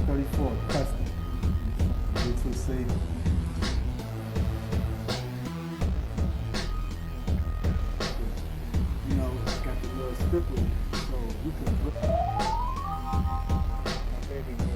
34, custom. p365. You know, it's got the little strip with it, so you can look. My baby girl.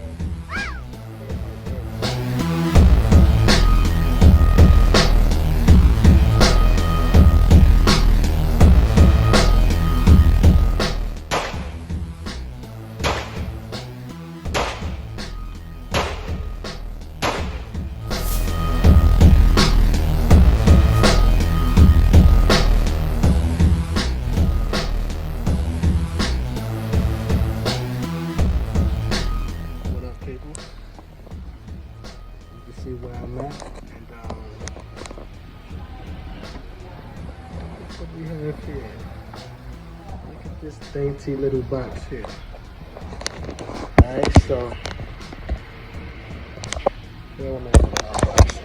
See where I'm at, and what we have here. Look at this dainty little box here. Alright, so where am I in our box?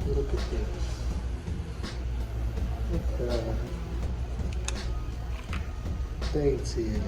Look at this. Look how dainty it is.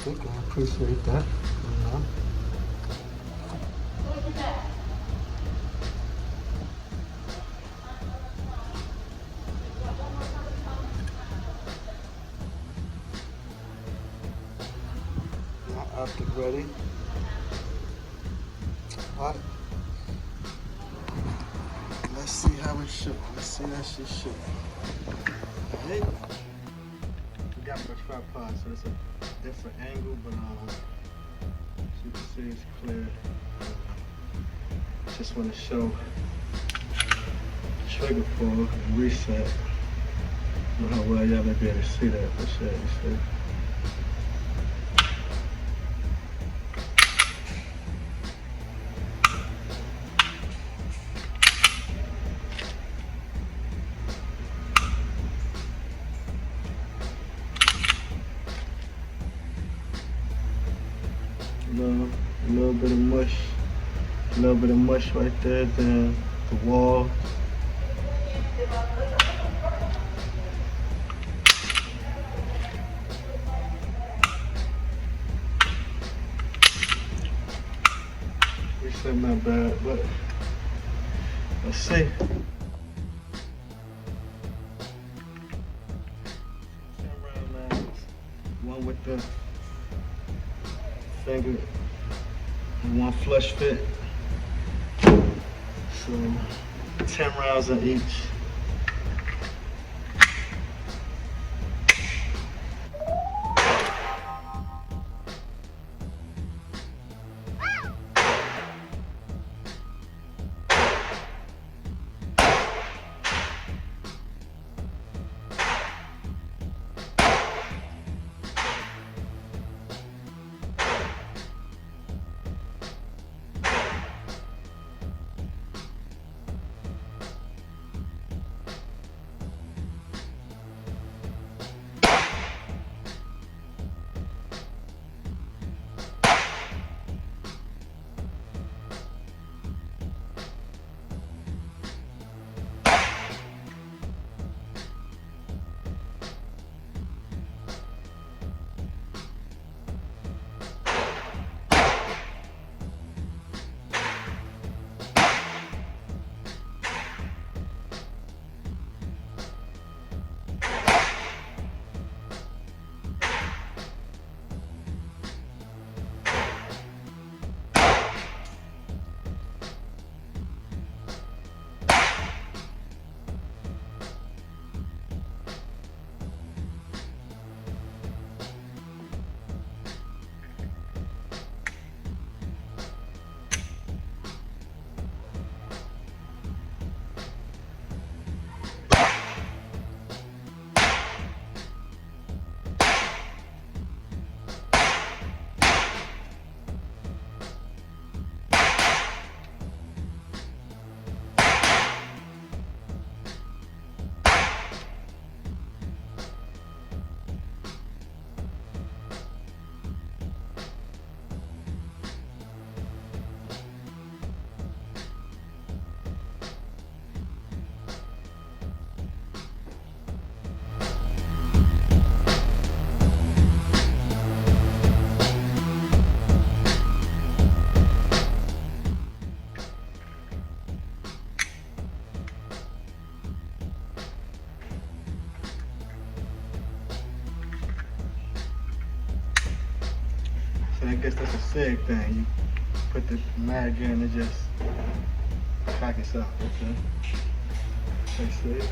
I appreciate that. Optic ready. Hot. Let's see how it shook. Let's see that shit shook. Alright. We got my tripod, so it's a different angle, but as you can see, it's clear. Just want to show trigger pull and reset. I don't know how well y'all may be able to see that, but sure, you see. A little bit of mush right there, then the wall. Reset not bad, but let's see. one with the finger and one flush fit. So 10 rounds in each. So I guess that's a SIG thing. You put the mag in and just crack it out. Okay. Say SIG.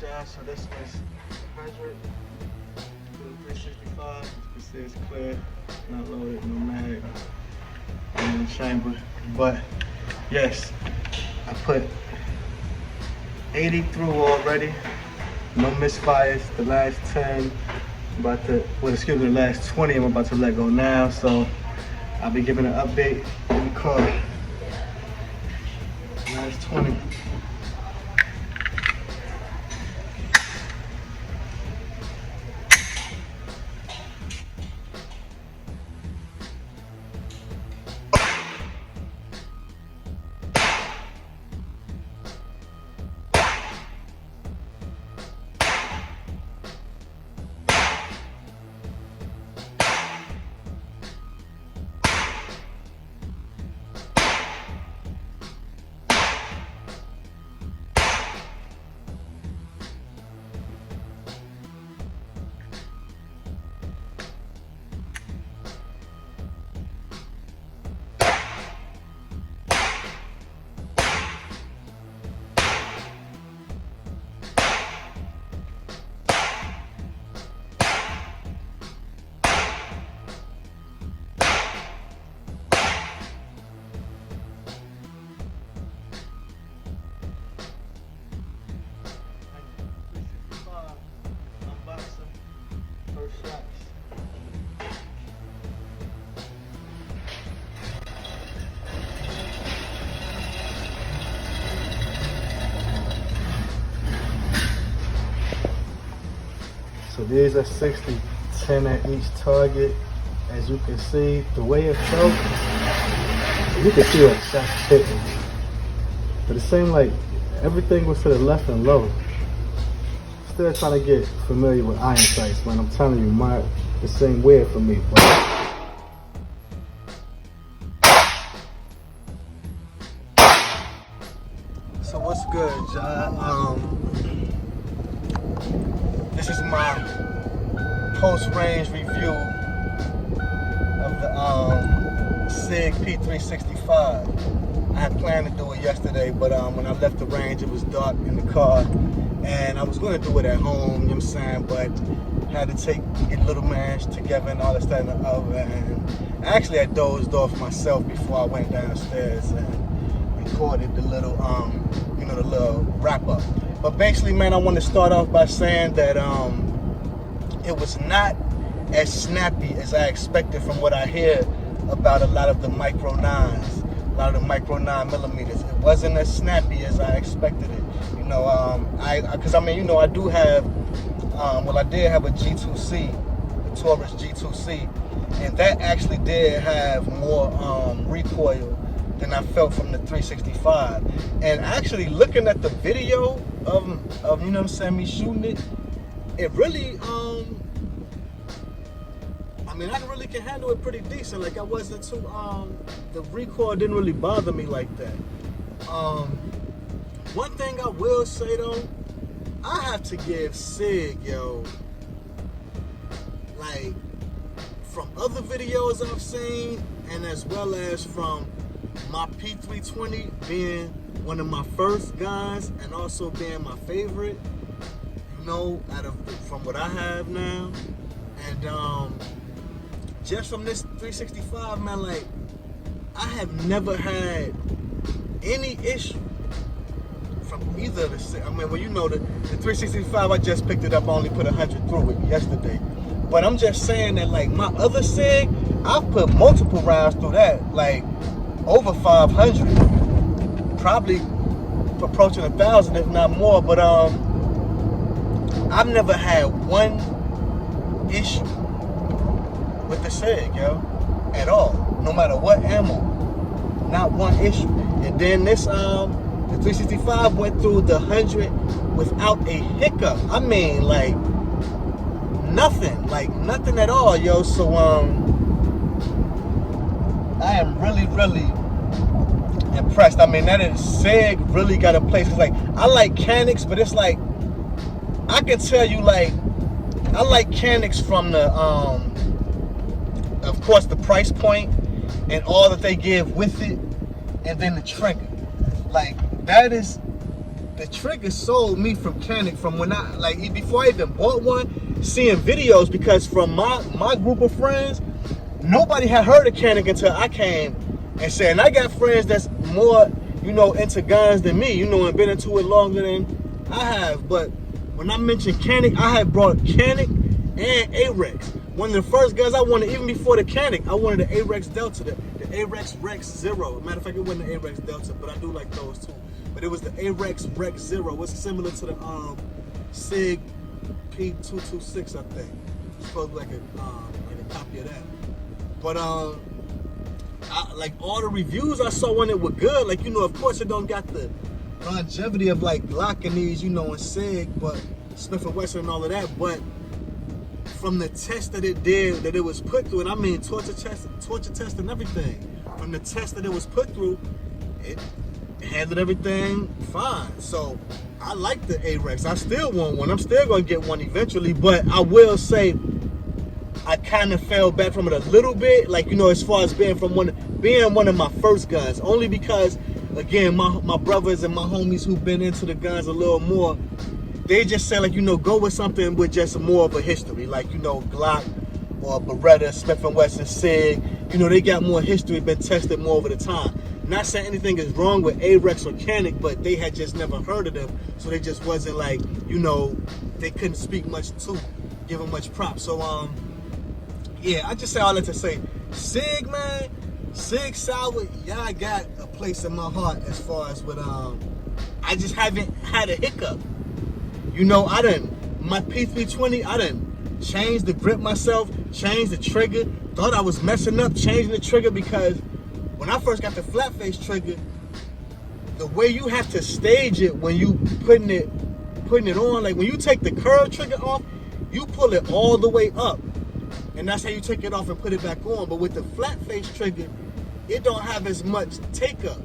y'all. So this was 100 to 365. You can see it's clear, not loaded, no mag in the chamber. But yes, I put 80 through already. No misfires. The last 10, the last 20 I'm about to let go now. So I'll be giving an update in the car. Last 20. So these are 60, 10 at each target. As you can see, the way it felt, you can see like shots hitting. But it seemed like everything was to the left and low. Still trying to get familiar with iron sights, man. I'm telling you, the same weird for me. But so what's good, y'all? This is my post-range review of the SIG p365. I had planned to do it yesterday, but when I left the range, it was dark in the car, and I was going to do it at home, you know what I'm saying, but had to get little man's together and all this, that, and the other, and actually I dozed off myself before I went downstairs and recorded the little, the little wrap-up. But basically, man, I want to start off by saying that it was not as snappy as I expected from what I hear about a lot of the micro 9s, a lot of the micro 9mm. It wasn't as snappy as I expected it. Because I do have, I did have a G2C, the Taurus G2C, and that actually did have more recoil than I felt from the 365. And actually looking at the video of me shooting it, it really, I really can handle it pretty decent. Like I wasn't too, the recoil didn't really bother me like that. One thing I will say though, I have to give SIG, like from other videos I've seen, and as well as from my P320 being one of my first guys and also being my favorite, from what I have now, and just from this 365, man, like I have never had any issue from either of the. The 365, I just picked it up. I only put 100 through it yesterday, but I'm just saying that like my other SIG, I've put multiple rounds through that, like over 500, probably approaching 1,000 if not more. But I've never had one issue with the SIG, at all. No matter what ammo, not one issue. And then this, the 365 went through the 100 without a hiccup. Like nothing at all, So I am really, really impressed. That is SIG really got a place. Cause like I like Canics, but it's like I can tell you, like I like Canics from the of course the price point and all that they give with it, and then the trigger. Like that is the trigger sold me from Canik from when I, like, before I even bought one, seeing videos, because from my group of friends, nobody had heard of Canik until I came and said, and I got friends that's more, you know, into guns than me, you know, and been into it longer than I have. But when I mentioned Canik, I had brought Canik and A-Rex. One of the first guns I wanted, even before the Canik, I wanted the A-Rex Delta, the A-Rex Rex Zero. Matter of fact, it wasn't the A-Rex Delta, but I do like those too. But it was the A-Rex Rex Zero. It's similar to the SIG p365, I think. It's supposed to be like a copy of that. But like all the reviews I saw when it was good, like, you know, of course it don't got the longevity of like locking these, you know, in SIG, but Smith & Wesson and all of that. But from the test that it did, that it was put through, and I mean torture test and everything, from the test that it was put through, it handled everything fine. So I like the A-Rex. I still want one. I'm still gonna get one eventually, but I will say I kind of fell back from it a little bit, like, you know, as far as being one of my first guns, only because, again, my brothers and my homies who've been into the guns a little more, they just say, like, you know, go with something with just more of a history, like, you know, Glock or Beretta, Smith & Wesson, SIG. You know, they got more history, been tested more over the time. Not saying anything is wrong with A-Rex or Canik, but they had just never heard of them, so they just wasn't, like, you know, they couldn't speak much to, give them much props. So, yeah, I just say all that to say, SIG, man, SIG Sauer, y'all got a place in my heart as far as with, I just haven't had a hiccup. You know, my P320, I done changed the grip myself, changed the trigger, thought I was messing up changing the trigger, because when I first got the flat face trigger, the way you have to stage it when you putting it on, like when you take the curve trigger off, you pull it all the way up. And that's how you take it off and put it back on. But with the flat face trigger, it don't have as much take up.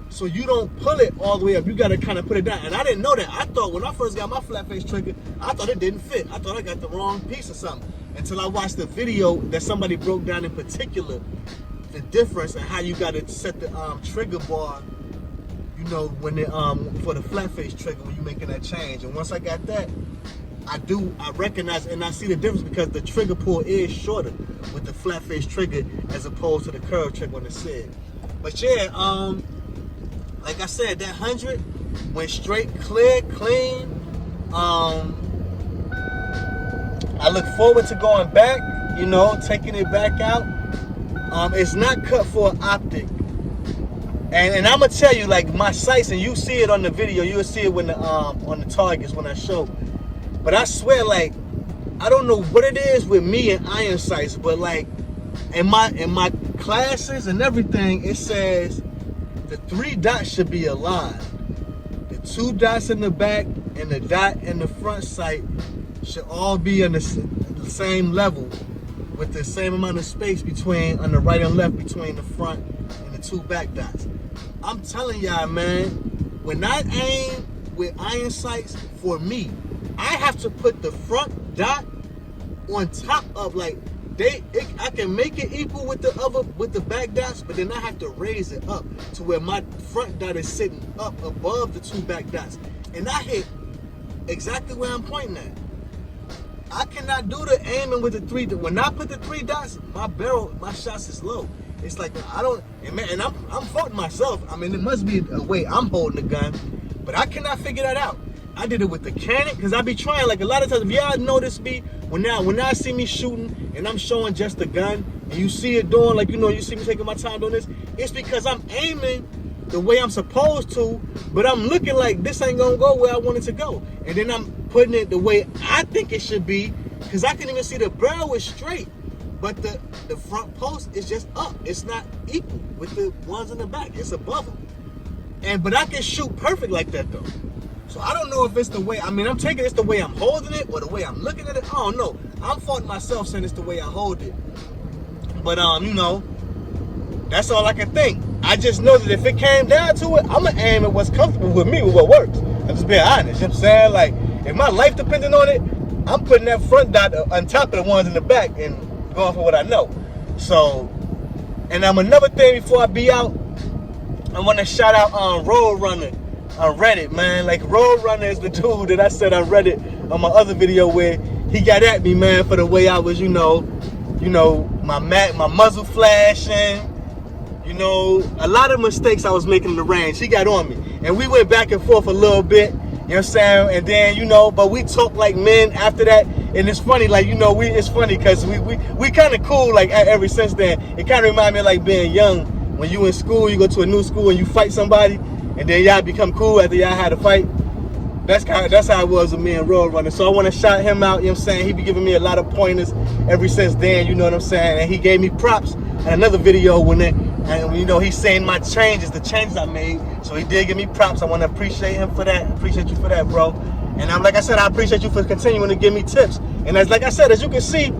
So you don't pull it all the way up. You gotta kind of put it down. And I didn't know that. I thought when I first got my flat face trigger, I thought it didn't fit. I thought I got the wrong piece or something. Until I watched the video that somebody broke down in particular, the difference and how you gotta set the trigger bar, you know, when it for the flat face trigger when you're making that change. And once I got that, I recognize and I see the difference, because the trigger pull is shorter with the flat face trigger as opposed to the curve trigger on the SIG. But yeah, like I said, that 100 went straight, clear, clean. I look forward to going back, you know, taking it back out. It's not cut for an optic. And I'm gonna tell you, like, my sights, and you see it on the video, you'll see it when on the targets when I show. But I swear, like, I don't know what it is with me and iron sights, but like in my classes and everything, it says the 3 dots should be aligned. The 2 dots in the back and the dot in the front sight should all be on the same level, with the same amount of space between on the right and left between the front and the 2 back dots. I'm telling y'all, man, when I aim with iron sights, for me, I have to put the front dot on top of, like, I can make it equal with the back dots, but then I have to raise it up to where my front dot is sitting up above the 2 back dots, and I hit exactly where I'm pointing at. I cannot do the aiming with the 3. When I put the 3 dots, my shots is low. It's like I don't, and I'm faulting myself. I mean, it must be a way I'm holding the gun, but I cannot figure that out. I did it with the Canik, because I be trying, like, a lot of times, if y'all notice me, when I see me shooting and I'm showing just the gun, and you see it doing, like, you know, you see me taking my time doing this, it's because I'm aiming the way I'm supposed to, but I'm looking like this ain't gonna go where I want it to go. And then I'm putting it the way I think it should be, because I can even see the barrel is straight, but the front post is just up. It's not equal with the ones in the back. It's above them. But I can shoot perfect like that, though. So I don't know if it's the way, I mean, I'm taking it's the way I'm holding it or the way I'm looking at it. I don't know. I'm faulting myself saying it's the way I hold it. But, you know, that's all I can think. I just know that if it came down to it, I'm going to aim at what's comfortable with me, with what works. I'm just being honest. You know what I'm saying? Like, if my life depended on it, I'm putting that front dot on top of the ones in the back and going for what I know. So, and another thing before I be out, I want to shout out Road Runner. on Reddit, man. Like Roadrunner is the dude that I said on Reddit on my other video where he got at me, man, for the way I was, my muzzle flashing, a lot of mistakes I was making in the range. He got on me, and we went back and forth a little bit. You know what I'm saying? And then, but we talk like men after that. And it's funny, like, it's funny because we kind of cool, like, ever since then. It kind of remind me of, like, being young. When you in school, you go to a new school and you fight somebody, and then y'all become cool after y'all had a fight. That's how it was with me and Roadrunner. So I want to shout him out, you know what I'm saying? He be giving me a lot of pointers ever since then, you know what I'm saying? And he gave me props in another video he's saying the changes I made. So he did give me props. I want to appreciate him for that. Appreciate you for that, bro. And like I said, I appreciate you for continuing to give me tips. And like I said, as you can see,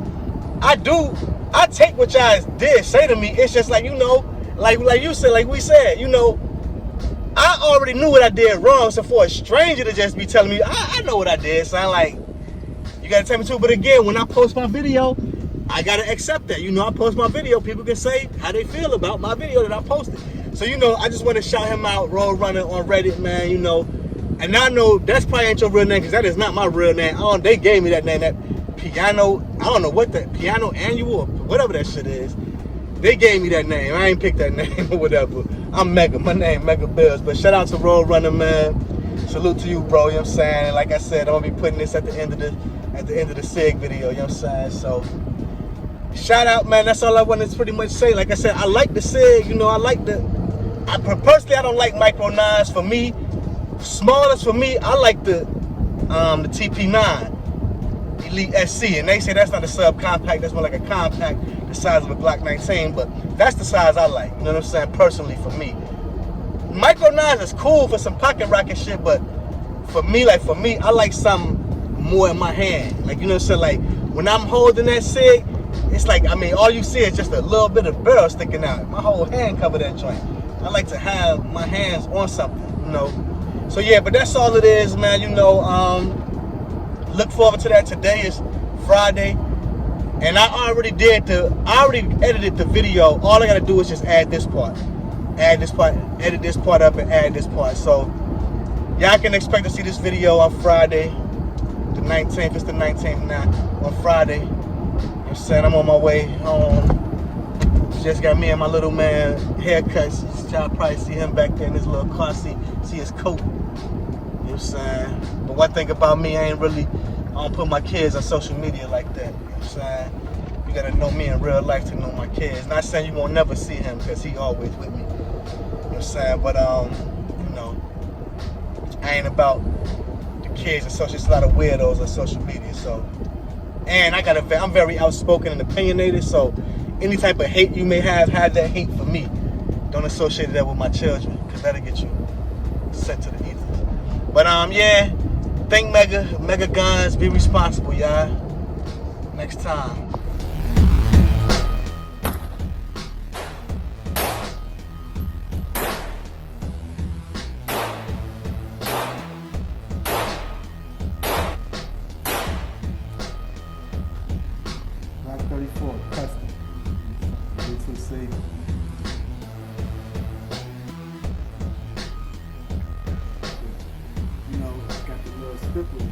I take what y'all did say to me. It's just like, like you said, like we said, I already knew what I did wrong. So for a stranger to just be telling me, I know what I did. So I'm like, you got to tell me too. But again, when I post my video, I got to accept that. I post my video. People can say how they feel about my video that I posted. So, I just want to shout him out, Roadrunner on Reddit, man, And I know that's probably ain't your real name because that is not my real name. They gave me that name, that Piano, I don't know what that, Piano Annual or whatever that shit is. They gave me that name. I ain't picked that name or whatever. I'm Mega. My name Mega Bills. But shout out to Roadrunner, man. Salute to you, bro. You know what I'm saying? And like I said, I'm gonna be putting this at the end of the SIG video. You know what I'm saying? So shout out, man. That's all I wanted to pretty much say. Like I said, I like the SIG. Personally, I don't like micro nines. For me, smallest for me, I like the TP9 Elite SC, and they say that's not a subcompact. That's more like a compact, the size of a Glock 19. But that's the size I like. You know what I'm saying? Personally, for me, micro nines is cool for some pocket rocket shit. But for me, I like something more in my hand. Like, you know what I'm saying? Like when I'm holding that SIG, it's like, all you see is just a little bit of barrel sticking out. My whole hand cover that joint. I like to have my hands on something, So yeah, but that's all it is, man. Look forward to that. Today is Friday, and I already edited the video. All I gotta do is just add this part, edit this part up, and add this part. So y'all can expect to see this video on Friday, the 19th. It's the 19th now. On Friday. I'm saying I'm on my way home. Just got me and my little man haircuts. Y'all probably see him back there in his little car seat. See his coat. You know what I'm saying? But one thing about me, I don't put my kids on social media like that. You know what I'm saying? You gotta know me in real life to know my kids. Not saying you won't never see him because he always with me. You know what I'm saying? But I ain't about the kids and social. There's a lot of weirdos on social media, so. And I'm very outspoken and opinionated, so any type of hate you may have that hate for me. Don't associate that with my children, because that'll get you sent to the ethers. But yeah, think mega guns, be responsible, y'all. Next time. Glock 34, custom. p365. Got the little stripper.